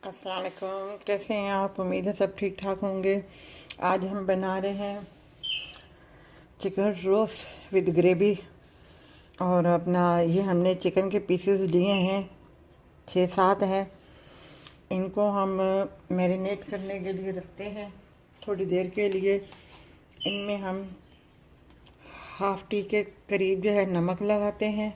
अस्सलाम वालेकुम। कैसे हैं आप? उम्मीद है सब ठीक ठाक होंगे। आज हम बना रहे हैं चिकन रोस्ट विद ग्रेवी। और अपना ये हमने चिकन के पीसेस लिए हैं, 6-7 हैं। इनको हम मैरिनेट करने के लिए रखते हैं थोड़ी देर के लिए। इनमें हम हाफ़ टी के करीब जो है नमक लगाते हैं,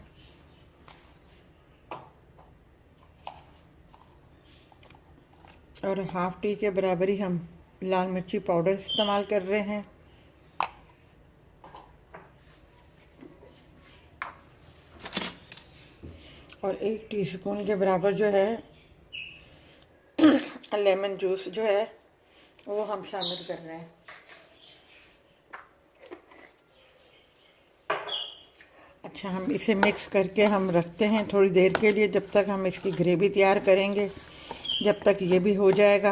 और हाफ़ टी के बराबर ही हम लाल मिर्ची पाउडर इस्तेमाल कर रहे हैं। और 1 टीस्पून के बराबर जो है लेमन जूस जो है वो हम शामिल कर रहे हैं। अच्छा, हम इसे मिक्स करके हम रखते हैं थोड़ी देर के लिए, जब तक हम इसकी ग्रेवी तैयार करेंगे, जब तक ये भी हो जाएगा।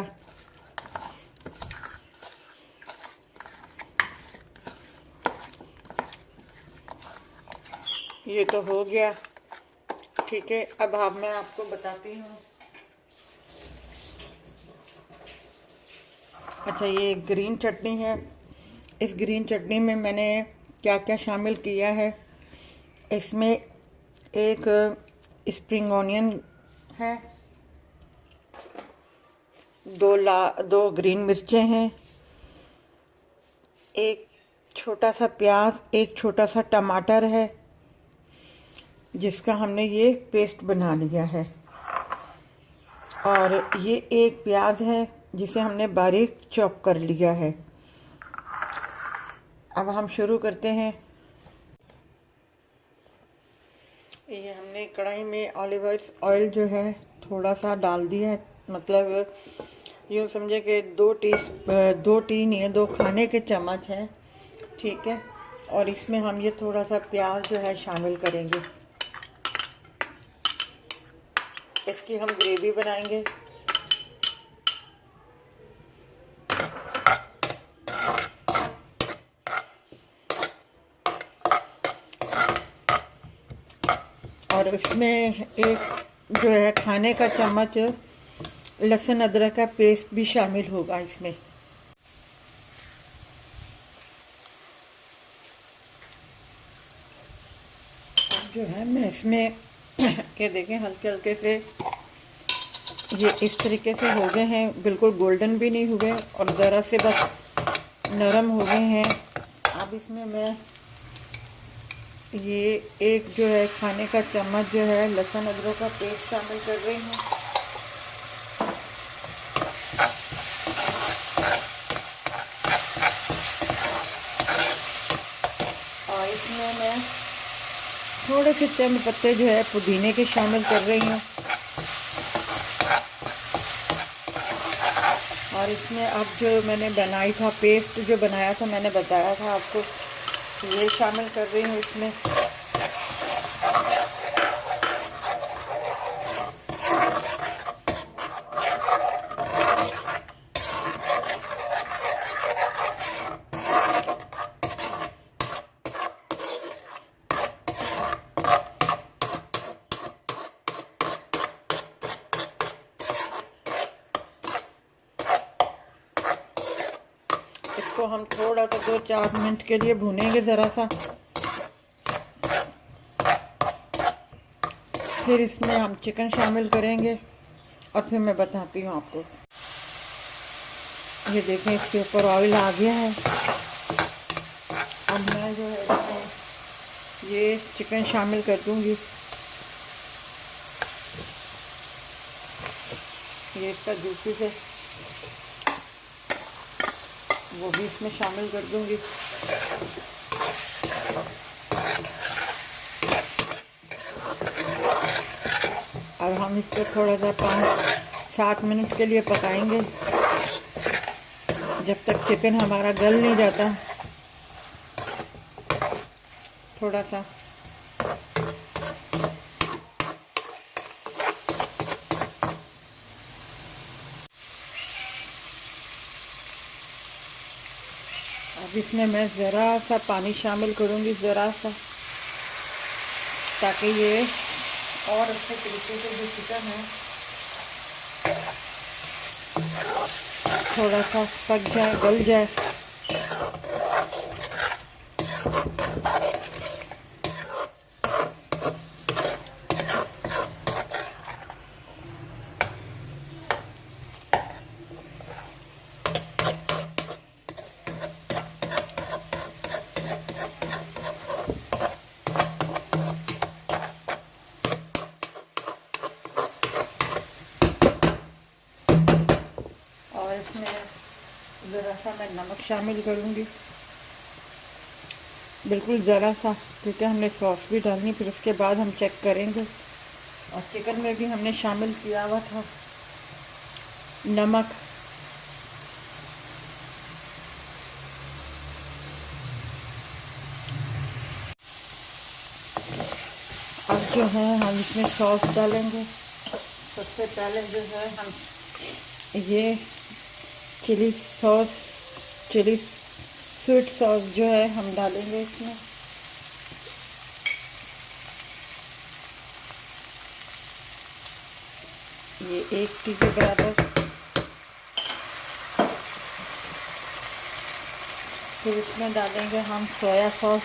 ये तो हो गया, ठीक है। अब मैं आपको बताती हूँ। अच्छा, ये ग्रीन चटनी है। इस ग्रीन चटनी में मैंने क्या क्या शामिल किया है, इसमें एक स्प्रिंग ऑनियन है, 2 ग्रीन मिर्चें हैं, एक छोटा सा प्याज, एक छोटा सा टमाटर है जिसका हमने ये पेस्ट बना लिया है, और ये एक प्याज है जिसे हमने बारीक चॉप कर लिया है। अब हम शुरू करते हैं। ये हमने कढ़ाई में ऑलिव ऑयल जो है थोड़ा सा डाल दिया है, मतलब यूँ समझे कि 2 खाने के चम्मच हैं, ठीक है। और इसमें हम ये थोड़ा सा प्याज जो है शामिल करेंगे। इसकी हम ग्रेवी बनाएंगे। और इसमें एक जो है खाने का चम्मच लहसुन अदरक का पेस्ट भी शामिल होगा इसमें। जो है मैं इसमें ये देखें, हल्के हल्के से ये इस तरीके से हो गए हैं, बिल्कुल गोल्डन भी नहीं हुए और ज़रा से बस नरम हो गए हैं। अब इसमें मैं ये एक जो है खाने का चम्मच जो है लहसुन अदरक का पेस्ट शामिल कर रही हूँ। और इसमें मैं थोड़े से चंद पत्ते जो है पुदीने के शामिल कर रही हूँ। और इसमें अब जो मैंने बनाई था, पेस्ट जो बनाया था, मैंने बताया था आपको, ये शामिल कर रही हूँ इसमें। इसको हम थोड़ा सा 2-4 मिनट के लिए भूनेंगे ज़रा सा। फिर इसमें हम चिकन शामिल करेंगे और फिर मैं बताती हूँ आपको। ये देखें, इसके ऊपर ऑयल आ गया है। अब मैं जो है ये चिकन शामिल कर दूंगी। ये इसका जूसेस है, वो भी इसमें शामिल कर दूंगी। और हम इसको थोड़ा सा 5-7 मिनट के लिए पकाएंगे, जब तक चिकन हमारा गल नहीं जाता। थोड़ा सा अब इसमें मैं ज़रा सा पानी शामिल करूँगी, ज़रा सा, ताकि ये और अच्छे तरीके से जो चिकन है थोड़ा सा पक जाए, गल जाए। और इसमें ज़रा सा मैं नमक शामिल करूँगी, बिल्कुल ज़रा सा, क्योंकि हमने सॉस भी डालनी, फिर उसके बाद हम चेक करेंगे। और चिकन में भी हमने शामिल किया हुआ था नमक। अब जो है हम इसमें सॉस डालेंगे। सबसे पहले जो है हम ये चिली स्वीट सॉस जो है हम डालेंगे इसमें। ये 1 टी के बराबर। फिर इसमें डालेंगे हम सोया सॉस।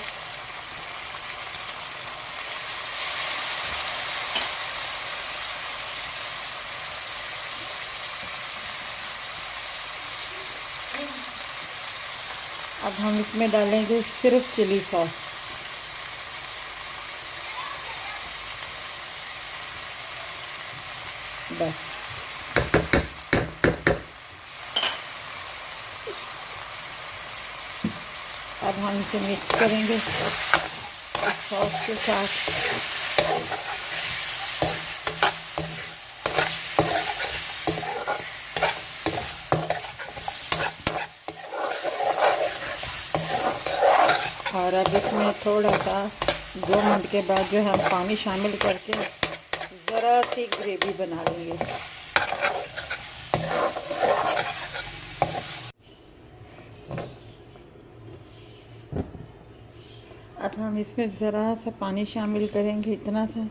अब हम इसमें डालेंगे सिर्फ चिली सॉस। बस अब हम इसे मिक्स करेंगे सॉस के साथ। और अब इसमें थोड़ा सा 2 मिनट के बाद जो है हम पानी शामिल करके ज़रा सी ग्रेवी बना लेंगे। अब हम इसमें ज़रा सा पानी शामिल करेंगे, इतना सा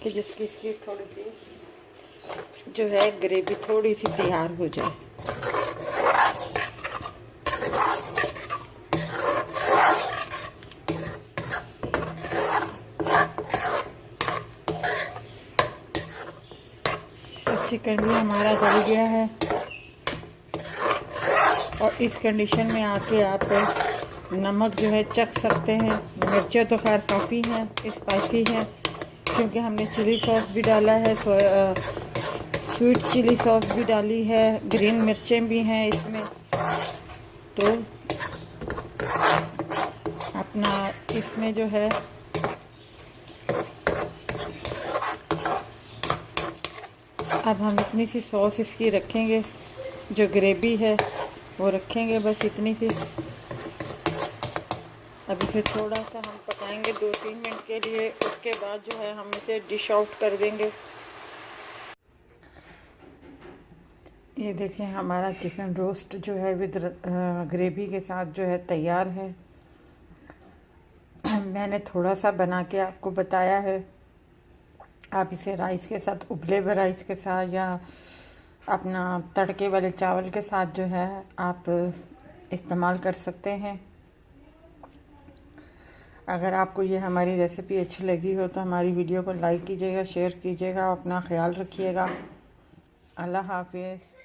कि जिसकी इसकी थोड़ी सी जो है ग्रेवी थोड़ी सी तैयार हो जाए। चिकन भी हमारा गल गया है और इस कंडीशन में आके आप नमक जो है चख सकते हैं। मिर्चें तो खैर काफ़ी हैं, स्पाइसी हैं, क्योंकि हमने चिली सॉस भी डाला है, स्वीट चिली सॉस भी डाली है, ग्रीन मिर्चें भी हैं इसमें। तो अपना इसमें जो है अब हम इतनी सी सॉस इसकी रखेंगे, जो ग्रेवी है वो रखेंगे, बस इतनी सी। अब इसे थोड़ा सा हम पकाएंगे 2-3 मिनट के लिए। उसके बाद जो है हम इसे डिश आउट कर देंगे। ये देखें हमारा चिकन रोस्ट जो है विद ग्रेवी के साथ जो है तैयार है। मैंने थोड़ा सा बना के आपको बताया है। आप इसे राइस के साथ, उबले हुए राइस के साथ, या अपना तड़के वाले चावल के साथ जो है आप इस्तेमाल कर सकते हैं। अगर आपको ये हमारी रेसिपी अच्छी लगी हो तो हमारी वीडियो को लाइक कीजिएगा, शेयर कीजिएगा, अपना ख्याल रखिएगा। अल्लाह हाफिज़।